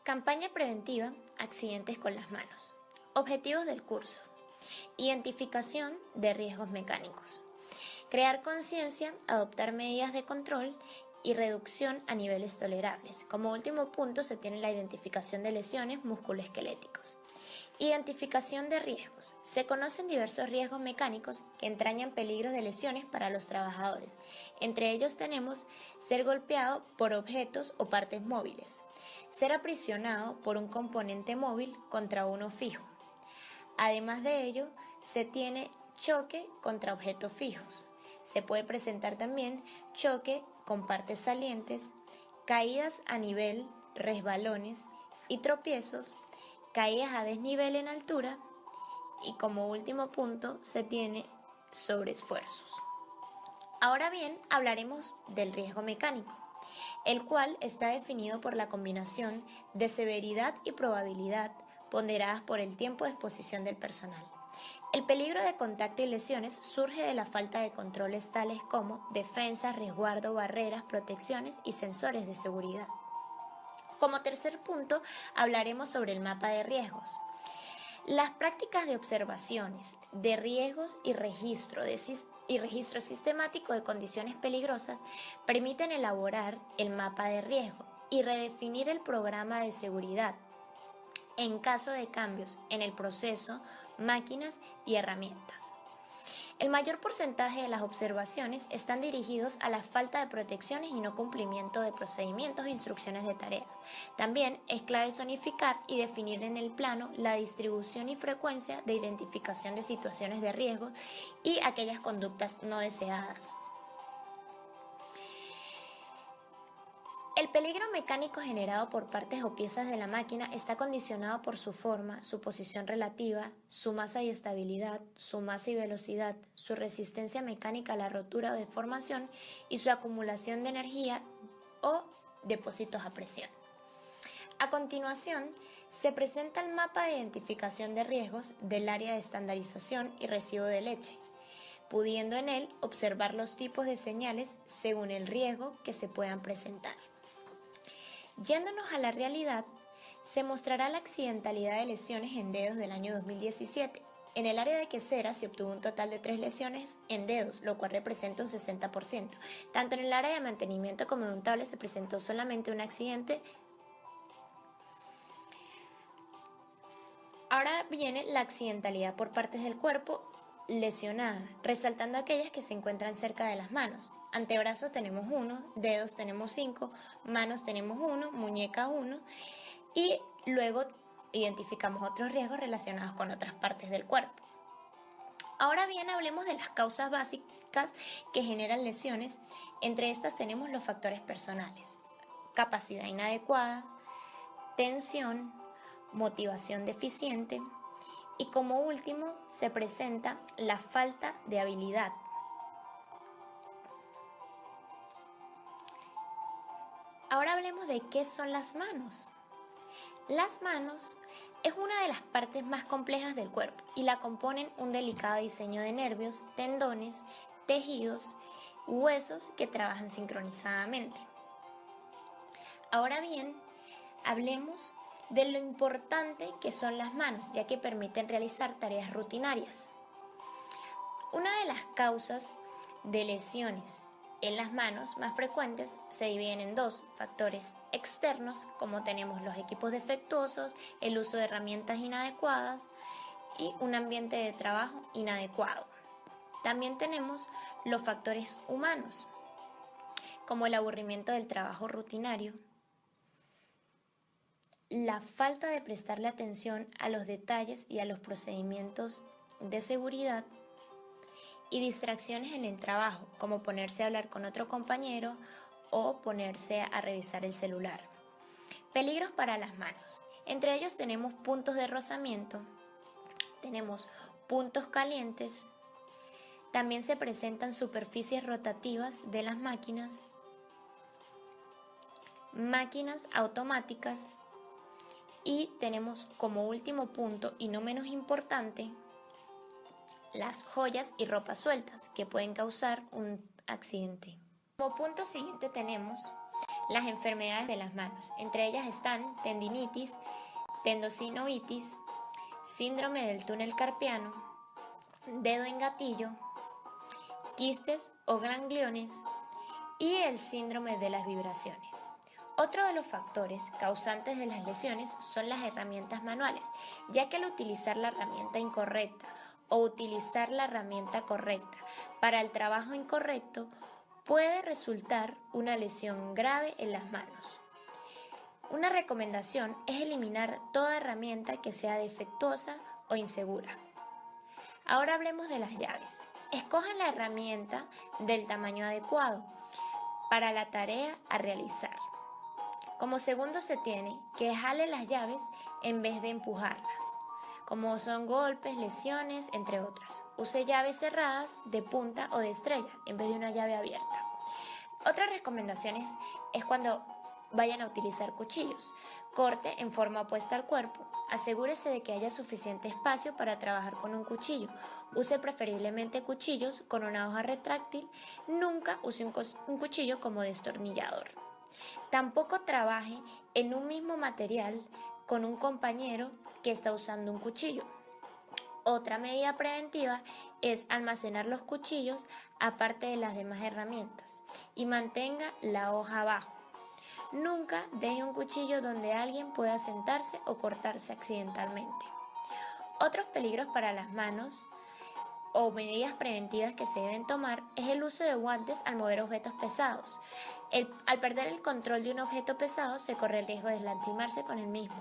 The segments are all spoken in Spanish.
Campaña preventiva, accidentes con las manos. Objetivos del curso. Identificación de riesgos mecánicos. Crear conciencia, adoptar medidas de control y reducción a niveles tolerables. Como último punto se tiene la identificación de lesiones musculoesqueléticos. Identificación de riesgos. Se conocen diversos riesgos mecánicos que entrañan peligros de lesiones para los trabajadores. Entre ellos tenemos ser golpeado por objetos o partes móviles, ser aprisionado por un componente móvil contra uno fijo. Además de ello, se tiene choque contra objetos fijos. Se puede presentar también choque con partes salientes, caídas a nivel, resbalones y tropiezos, caídas a desnivel en altura y como último punto se tiene sobreesfuerzos. Ahora bien, hablaremos del riesgo mecánico, el cual está definido por la combinación de severidad y probabilidad ponderadas por el tiempo de exposición del personal. El peligro de contacto y lesiones surge de la falta de controles tales como defensas, resguardo, barreras, protecciones y sensores de seguridad. Como tercer punto, hablaremos sobre el mapa de riesgos. Las prácticas de observaciones de riesgos y registro sistemático de condiciones peligrosas permiten elaborar el mapa de riesgo y redefinir el programa de seguridad en caso de cambios en el proceso, máquinas y herramientas. El mayor porcentaje de las observaciones están dirigidos a la falta de protecciones y no cumplimiento de procedimientos e instrucciones de tareas. También es clave zonificar y definir en el plano la distribución y frecuencia de identificación de situaciones de riesgo y aquellas conductas no deseadas. El peligro mecánico generado por partes o piezas de la máquina está condicionado por su forma, su posición relativa, su masa y estabilidad, su masa y velocidad, su resistencia mecánica a la rotura o deformación y su acumulación de energía o depósitos a presión. A continuación, se presenta el mapa de identificación de riesgos del área de estandarización y recibo de leche, pudiendo en él observar los tipos de señales según el riesgo que se puedan presentar. Yéndonos a la realidad, se mostrará la accidentalidad de lesiones en dedos del año 2017. En el área de quesera se obtuvo un total de 3 lesiones en dedos, lo cual representa un 60%. Tanto en el área de mantenimiento como de untable se presentó solamente un accidente. Ahora viene la accidentalidad por partes del cuerpo lesionada, resaltando aquellas que se encuentran cerca de las manos. Antebrazos tenemos 1, dedos tenemos 5, manos tenemos 1, muñeca 1 y luego identificamos otros riesgos relacionados con otras partes del cuerpo. Ahora bien, hablemos de las causas básicas que generan lesiones. Entre estas tenemos los factores personales: capacidad inadecuada, tensión, motivación deficiente y como último se presenta la falta de habilidad. Ahora hablemos de qué son las manos. Las manos es una de las partes más complejas del cuerpo y la componen un delicado diseño de nervios, tendones, tejidos, huesos que trabajan sincronizadamente. Ahora bien, hablemos de lo importante que son las manos, ya que permiten realizar tareas rutinarias. Una de las causas de lesiones en las manos más frecuentes se dividen en dos: factores externos, como tenemos los equipos defectuosos, el uso de herramientas inadecuadas y un ambiente de trabajo inadecuado. También tenemos los factores humanos, como el aburrimiento del trabajo rutinario, la falta de prestarle atención a los detalles y a los procedimientos de seguridad y distracciones en el trabajo, como ponerse a hablar con otro compañero o ponerse a revisar el celular. Peligros para las manos. Entre ellos tenemos puntos de rozamiento, tenemos puntos calientes, también se presentan superficies rotativas de las máquinas, máquinas automáticas y tenemos como último punto y no menos importante las joyas y ropas sueltas que pueden causar un accidente. Como punto siguiente tenemos las enfermedades de las manos. Entre ellas están tendinitis, tendosinovitis, síndrome del túnel carpiano, dedo en gatillo, quistes o gangliones y el síndrome de las vibraciones. Otro de los factores causantes de las lesiones son las herramientas manuales, ya que al utilizar la herramienta incorrecta o utilizar la herramienta correcta para el trabajo incorrecto puede resultar una lesión grave en las manos. Una recomendación es eliminar toda herramienta que sea defectuosa o insegura. Ahora hablemos de las llaves. Escojan la herramienta del tamaño adecuado para la tarea a realizar. Como segundo se tiene que jale las llaves en vez de empujarlas, como son golpes, lesiones, entre otras. Use llaves cerradas de punta o de estrella en vez de una llave abierta. Otras recomendaciones es cuando vayan a utilizar cuchillos. Corte en forma opuesta al cuerpo. Asegúrese de que haya suficiente espacio para trabajar con un cuchillo. Use preferiblemente cuchillos con una hoja retráctil. Nunca use un cuchillo como destornillador. Tampoco trabaje en un mismo material con un compañero que está usando un cuchillo. Otra medida preventiva es almacenar los cuchillos aparte de las demás herramientas y mantenga la hoja abajo. Nunca deje un cuchillo donde alguien pueda sentarse o cortarse accidentalmente. Otros peligros para las manos o medidas preventivas que se deben tomar es el uso de guantes al mover objetos pesados. Al perder el control de un objeto pesado se corre el riesgo de lastimarse con el mismo.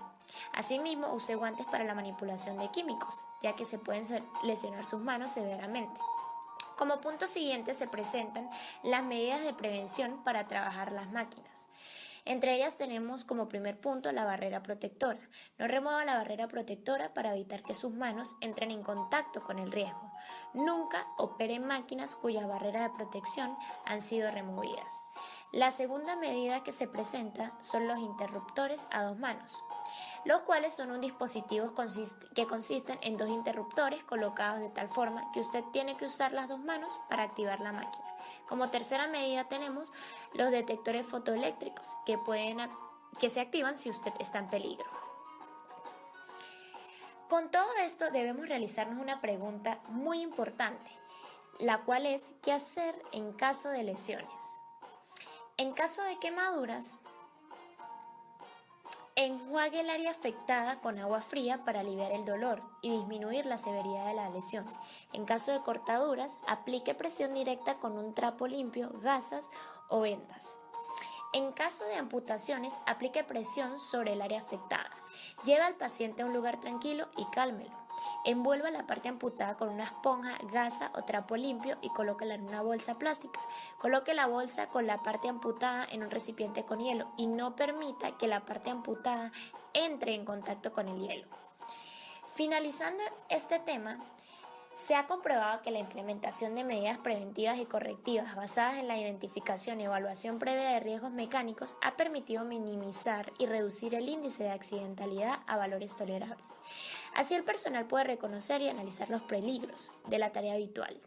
Asimismo, use guantes para la manipulación de químicos, ya que se pueden lesionar sus manos severamente. Como punto siguiente se presentan las medidas de prevención para trabajar las máquinas. Entre ellas tenemos como primer punto la barrera protectora. No remueva la barrera protectora para evitar que sus manos entren en contacto con el riesgo. Nunca opere máquinas cuyas barreras de protección han sido removidas. La segunda medida que se presenta son los interruptores a dos manos, los cuales son un dispositivo que consisten en dos interruptores colocados de tal forma que usted tiene que usar las dos manos para activar la máquina. Como tercera medida tenemos los detectores fotoeléctricos que se activan si usted está en peligro. Con todo esto debemos realizarnos una pregunta muy importante, la cual es ¿qué hacer en caso de lesiones? En caso de quemaduras, enjuague el área afectada con agua fría para aliviar el dolor y disminuir la severidad de la lesión. En caso de cortaduras, aplique presión directa con un trapo limpio, gasas o vendas. En caso de amputaciones, aplique presión sobre el área afectada. Lleve al paciente a un lugar tranquilo y cálmelo. Envuelva la parte amputada con una esponja, gasa o trapo limpio y colóquela en una bolsa plástica. Coloque la bolsa con la parte amputada en un recipiente con hielo y no permita que la parte amputada entre en contacto con el hielo. Finalizando este tema, se ha comprobado que la implementación de medidas preventivas y correctivas basadas en la identificación y evaluación previa de riesgos mecánicos ha permitido minimizar y reducir el índice de accidentalidad a valores tolerables. Así el personal puede reconocer y analizar los peligros de la tarea habitual.